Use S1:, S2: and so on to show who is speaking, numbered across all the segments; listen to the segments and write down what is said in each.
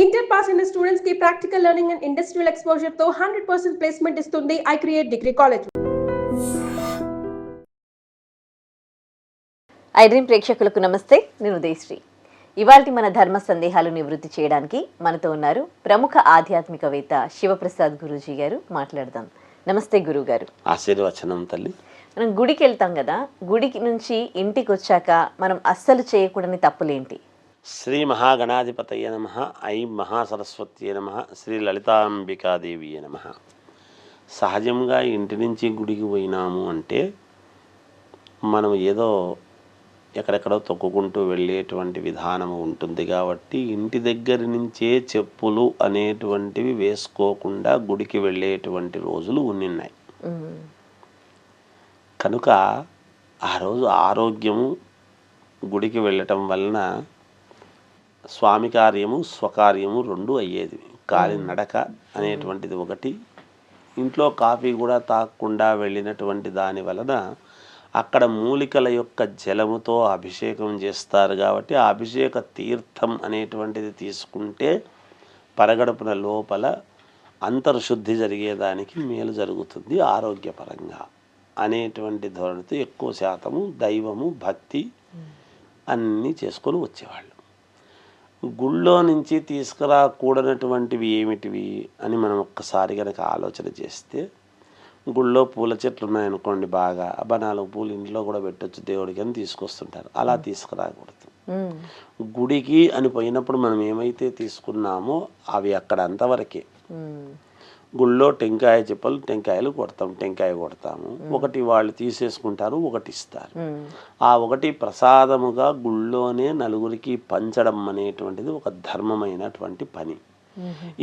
S1: Inter pass అయిన students కి practical learning and industrial exposure తో 100% ప్లేస్మెంట్ ఇస్తుంది I create degree college.
S2: I dream ప్రేక్షకులకు నమస్తే, నేను ఉదయశ్రీ. ఇవాల్టి మన ధర్మ సందేహాలు నివృత్తి చేయడానికి మనతో ఉన్నారు ప్రముఖ ఆధ్యాత్మికవేత్త శివప్రసాద్ గురూజీ గారు. మాట్లాడదాం. నమస్తే గురువు గారు.
S3: ఆశీర్వచనం తల్లి.
S2: మనం గుడికి వెళ్తాం కదా, గుడికి నుంచి ఇంటికి వచ్చాక మనం అస్సలు చేయకూడని తప్పులేంటి?
S3: శ్రీ మహాగణాధిపతయ నమః, ఐం మహాసరస్వత్యే నమః, శ్రీ లలితాంబికాదేవి నమః. సహజంగా ఇంటి నుంచి గుడికి పోయినాము అంటే మనం ఏదో ఎక్కడెక్కడో తొక్కుకుంటూ వెళ్ళేటువంటి విధానం ఉంటుంది కాబట్టి ఇంటి దగ్గర నుంచే చెప్పులు అనేటువంటివి వేసుకోకుండా గుడికి వెళ్ళేటువంటి రోజులు ఉన్నాయి. కనుక ఆ రోజు ఆరోగ్యము గుడికి వెళ్ళటం వలన స్వామి కార్యము స్వకార్యము రెండు అయ్యేది. కాలి నడక అనేటువంటిది ఒకటి, ఇంట్లో కాఫీ కూడా తాగకుండా వెళ్ళినటువంటి దాని వలన అక్కడ మూలికల యొక్క జలముతో అభిషేకం చేస్తారు కాబట్టి ఆ అభిషేక తీర్థం అనేటువంటిది తీసుకుంటే పరగడుపున లోపల అంతర్శుద్ధి జరిగేదానికి మేలు జరుగుతుంది ఆరోగ్యపరంగా అనేటువంటి ధోరణితో ఎక్కువ శాతము దైవము భక్తి అన్నీ చేసుకొని వచ్చేవాళ్ళు. గుళ్ళో నుంచి తీసుకురాకూడనటువంటివి ఏమిటివి అని మనం ఒక్కసారి కనుక ఆలోచన చేస్తే, గుళ్ళో పూల చెట్లు ఉన్నాయనుకోండి, బాగా అబ్బా 4 పూలు ఇంట్లో కూడా పెట్టొచ్చు దేవుడికి అని తీసుకొస్తుంటారు. అలా తీసుకురాకూడదు. గుడికి అని పోయినప్పుడు మనం ఏమైతే తీసుకున్నామో అవి అక్కడ అంతవరకే. గుళ్ళో టెంకాయలు కొడతాం, టెంకాయ కొడతాము, ఒకటి వాళ్ళు తీసేసుకుంటారు, ఒకటి ఇస్తారు. ఆ ఒకటి ప్రసాదముగా గుళ్ళోనే నలుగురికి పంచడం అనేటువంటిది ఒక ధర్మమైనటువంటి పని.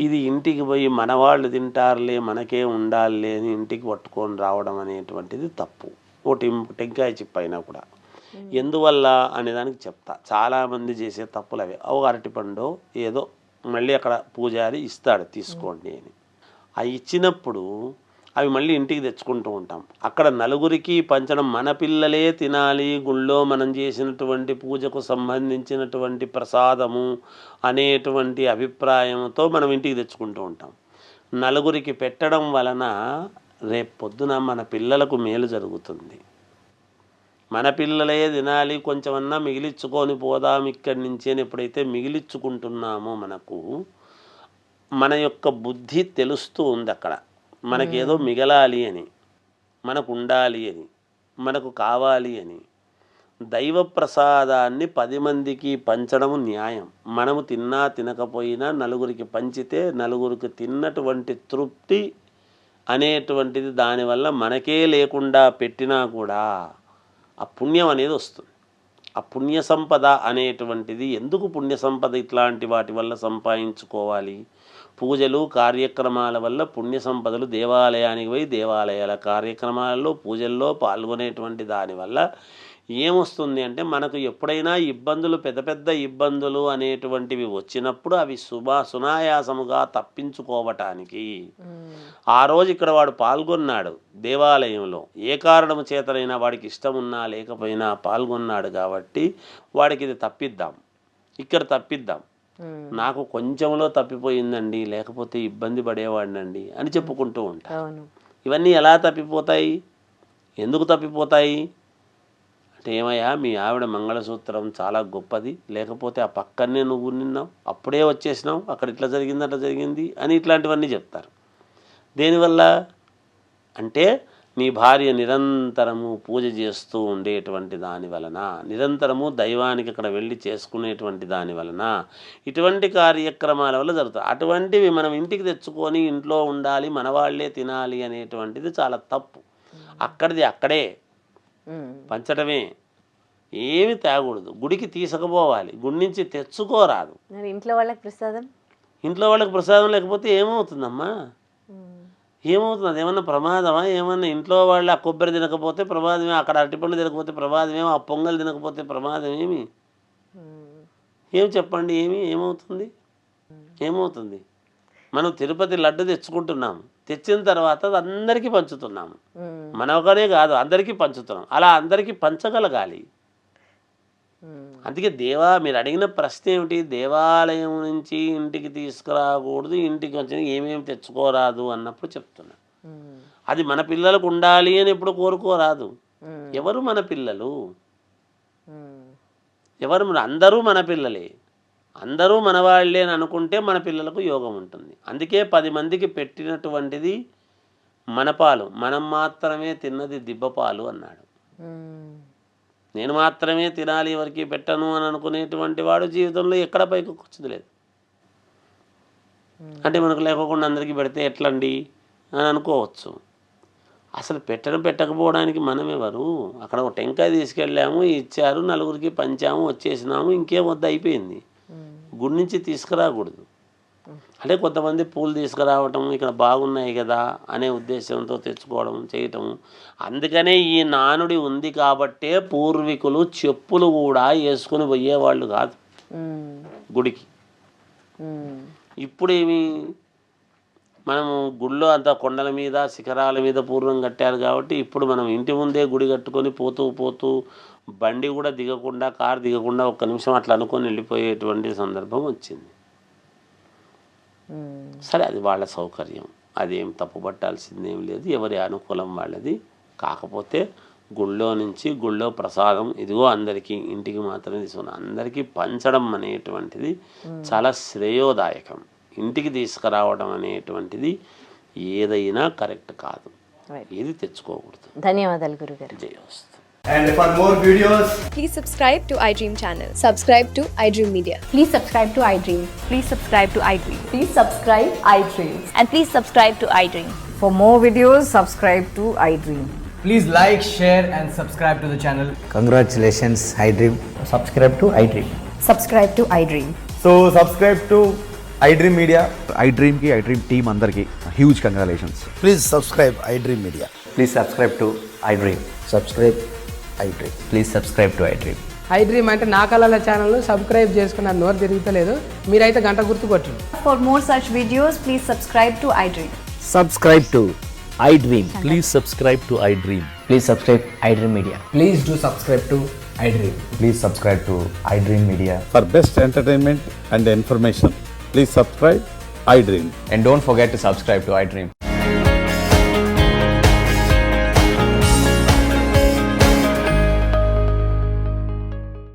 S3: ఇది ఇంటికి పోయి మన వాళ్ళు తింటారులే మనకే ఉండాలిలే అని ఇంటికి పట్టుకొని రావడం అనేటువంటిది తప్పు. ఒకటి టెంకాయ చిప్ప అయినా కూడా ఎందువల్ల అనేదానికి చెప్తా. చాలామంది చేసే తప్పులు అవి. ఒక అరటిపండు ఏదో మళ్ళీ అక్కడ పూజారి ఇస్తాడు తీసుకోండి అని. అవి ఇచ్చినప్పుడు అవి మళ్ళీ ఇంటికి తెచ్చుకుంటూ ఉంటాం. అక్కడ నలుగురికి పంచడం, మన పిల్లలే తినాలి, గుళ్ళో మనం చేసినటువంటి పూజకు సంబంధించినటువంటి ప్రసాదము అనేటువంటి అభిప్రాయంతో మనం ఇంటికి తెచ్చుకుంటూ ఉంటాం. నలుగురికి పెట్టడం వలన రేపు పొద్దున మన పిల్లలకు మేలు జరుగుతుంది. మన పిల్లలే తినాలి, కొంచెమన్నా మిగిలించుకొని పోదాం ఇక్కడి నుంచి అని ఎప్పుడైతే మిగిలించుకుంటున్నామో మనకు మన యొక్క బుద్ధి తెలుస్తూ ఉంది. అక్కడ మనకేదో మిగలాలి అని, మనకు ఉండాలి అని, మనకు కావాలి అని. దైవ ప్రసాదాన్ని 10 మందికి పంచడము న్యాయం. మనము తిన్నా తినకపోయినా నలుగురికి పంచితే నలుగురికి తిన్నటువంటి తృప్తి అనేటువంటిది దానివల్ల మనకే లేకుండా పెట్టినా కూడా ఆ పుణ్యం అనేది వస్తుంది. ఆ పుణ్య సంపద అనేటువంటిది, ఎందుకు పుణ్య సంపద ఇట్లాంటి వాటి వల్ల సంపాదించుకోవాలి? పూజలు కార్యక్రమాల వల్ల పుణ్య సంపదలు దేవాలయానికి పోయి దేవాలయాల కార్యక్రమాలలో పూజల్లో పాల్గొనేటువంటి దానివల్ల ఏమొస్తుంది అంటే, మనకు ఎప్పుడైనా ఇబ్బందులు, పెద్ద పెద్ద ఇబ్బందులు అనేటువంటివి వచ్చినప్పుడు అవి సునాయాసముగా తప్పించుకోవటానికి ఆ రోజు ఇక్కడ వాడు పాల్గొన్నాడు దేవాలయంలో, ఏ కారణము చేతనైనా వాడికి ఇష్టం ఉన్నా లేకపోయినా పాల్గొన్నాడు కాబట్టి వాడికి ఇది తప్పిద్దాం, ఇక్కడ తప్పిద్దాం, నాకు కొంచెంలో తప్పిపోయిందండి లేకపోతే ఇబ్బంది పడేవాడినండి అని చెప్పుకుంటూ ఉంటాను. ఇవన్నీ ఎలా తప్పిపోతాయి, ఎందుకు తప్పిపోతాయి అంటే, ఏమయ్యా మీ ఆవిడ మంగళసూత్రం చాలా గొప్పది, లేకపోతే ఆ పక్కనే నువ్వు నిన్నావు, అప్పుడే వచ్చేసినావు, అక్కడ ఇట్లా జరిగింది అట్లా జరిగింది అని ఇట్లాంటివన్నీ చెప్తారు. దేనివల్ల అంటే, నీ భార్య నిరంతరము పూజ చేస్తూ ఉండేటువంటి దాని వలన, నిరంతరము దైవానికి అక్కడ వెళ్ళి చేసుకునేటువంటి దాని వలన ఇటువంటి కార్యక్రమాల వల్ల జరుగుతాయి. అటువంటివి మనం ఇంటికి తెచ్చుకొని ఇంట్లో ఉండాలి, మన వాళ్ళే తినాలి అనేటువంటిది చాలా తప్పు. అక్కడిది అక్కడే పంచడమే, ఏమి తేకూడదు. గుడికి తీసుకుపోవాలి, గుడి నుంచి తెచ్చుకోరాదు.
S2: ఇంట్లో వాళ్ళకి ప్రసాదం,
S3: ఇంట్లో వాళ్ళకి ప్రసాదం లేకపోతే ఏమవుతుందమ్మా? ఏమవుతుంది? అది ఏమన్నా ప్రమాదమా? ఏమన్నా ఇంట్లో వాళ్ళు ఆ కొబ్బరి తినకపోతే ప్రమాదమే, అక్కడ అరటిపండ్లు తినకపోతే ప్రమాదమేమో, ఆ పొంగల్ తినకపోతే ప్రమాదమేమి? ఏమి చెప్పండి, ఏమవుతుంది? మనం తిరుపతి లడ్డు తెచ్చుకుంటున్నాము, తెచ్చిన తర్వాత అందరికీ పంచుతున్నాము. మన ఒకనే కాదు, అందరికీ పంచుతున్నాం. అలా అందరికీ పంచగలగాలి. అందుకే మీరు అడిగిన ప్రశ్న ఏమిటి, దేవాలయం నుంచి ఇంటికి తీసుకురాకూడదు, ఇంటికి వచ్చిన ఏమేమి తెచ్చుకోరాదు అన్నప్పుడు చెప్తున్నా. అది మన పిల్లలకు ఉండాలి అని ఎప్పుడు కోరుకోరాదు. ఎవరు మన పిల్లలు? అందరూ మన పిల్లలే, అందరూ మన వాళ్ళే అని అనుకుంటే మన పిల్లలకు యోగం ఉంటుంది. అందుకే 10 మందికి పెట్టినటువంటిది మన పాలు, మనం మాత్రమే తిన్నది దిబ్బపాలు అన్నాడు. నేను మాత్రమే తినాలి, ఎవరికి పెట్టను అని అనుకునేటువంటి వాడు జీవితంలో ఎక్కడ పైకి కూర్చుంది. అంటే మనకు లేకుండా అందరికీ పెడితే ఎట్లండి అని అనుకోవచ్చు. అసలు పెట్టకపోవడానికి మనం ఎవరు? అక్కడ ఒక టెంకాయ తీసుకెళ్ళాము, ఇచ్చారు, నలుగురికి పంచాము, వచ్చేసినాము, ఇంకేం వద్ద అయిపోయింది. గుడి నుంచి తీసుకురాకూడదు. అంటే కొంతమంది పూలు తీసుకురావటం, ఇక్కడ బాగున్నాయి కదా అనే ఉద్దేశంతో తెచ్చుకోవడం చేయటం. అందుకనే ఈ నానుడి ఉంది కాబట్టే పూర్వీకులు చెప్పులు కూడా వేసుకొని పోయేవాళ్ళు కాదు గుడికి. ఇప్పుడేమి మనము గుళ్ళో అంత కొండల మీద శిఖరాల మీద పూర్వం కట్టారు కాబట్టి ఇప్పుడు మనం ఇంటి ముందే గుడి కట్టుకొని పోతూ బండి కూడా దిగకుండా, కారు దిగకుండా 1 నిమిషం అట్లా అనుకొని వెళ్ళిపోయేటువంటి సందర్భం వచ్చింది. సరే, అది వాళ్ళ సౌకర్యం, అదేం తప్పుపట్టాల్సిందేం లేదు, ఎవరి అనుకూలం వాళ్ళది. కాకపోతే గుళ్ళో ప్రసాదం ఇదిగో అందరికీ, ఇంటికి మాత్రమే తీసుకుని అందరికీ పంచడం అనేటువంటిది చాలా శ్రేయోదాయకం. ఇంటికి తీసుకురావడం అనేటువంటిది ఏదైనా కరెక్ట్ కాదు, ఏది తెచ్చుకోకూడదు.
S2: ధన్యవాదాలు గురుగారు.
S3: జయోస్తు.
S4: And for more videos,
S5: please subscribe to iDream channel. Subscribe to iDream Media.
S6: Please subscribe to iDream.
S5: Please subscribe to iDream.
S6: Please subscribe iDream.
S5: And please subscribe to iDream.
S6: For more videos, subscribe to iDream.
S4: please like, share and subscribe to the channel.
S7: Congratulations, iDream. Subscribe to iDream.
S6: Subscribe to iDream.
S4: So subscribe to iDream Media.
S8: iDream ki iDream team andarki huge congratulations.
S7: Please subscribe iDream Media.
S9: Please subscribe to iDream.
S7: Subscribe iDream.
S9: Please subscribe to iDream.
S10: iDream అంటే నా కళల channel subscribe చేసుకున్న నోరు తిరుగుతలేదు, మీరైతే గంట గుర్తు కొట్టండి.
S6: For more such videos, please subscribe to iDream.
S7: Subscribe to iDream.
S9: Please subscribe to iDream. Please subscribe iDream Media.
S4: Please do subscribe to iDream.
S9: Please subscribe to iDream Media.
S8: For best entertainment and information, please subscribe iDream.
S9: And don't forget to subscribe to iDream.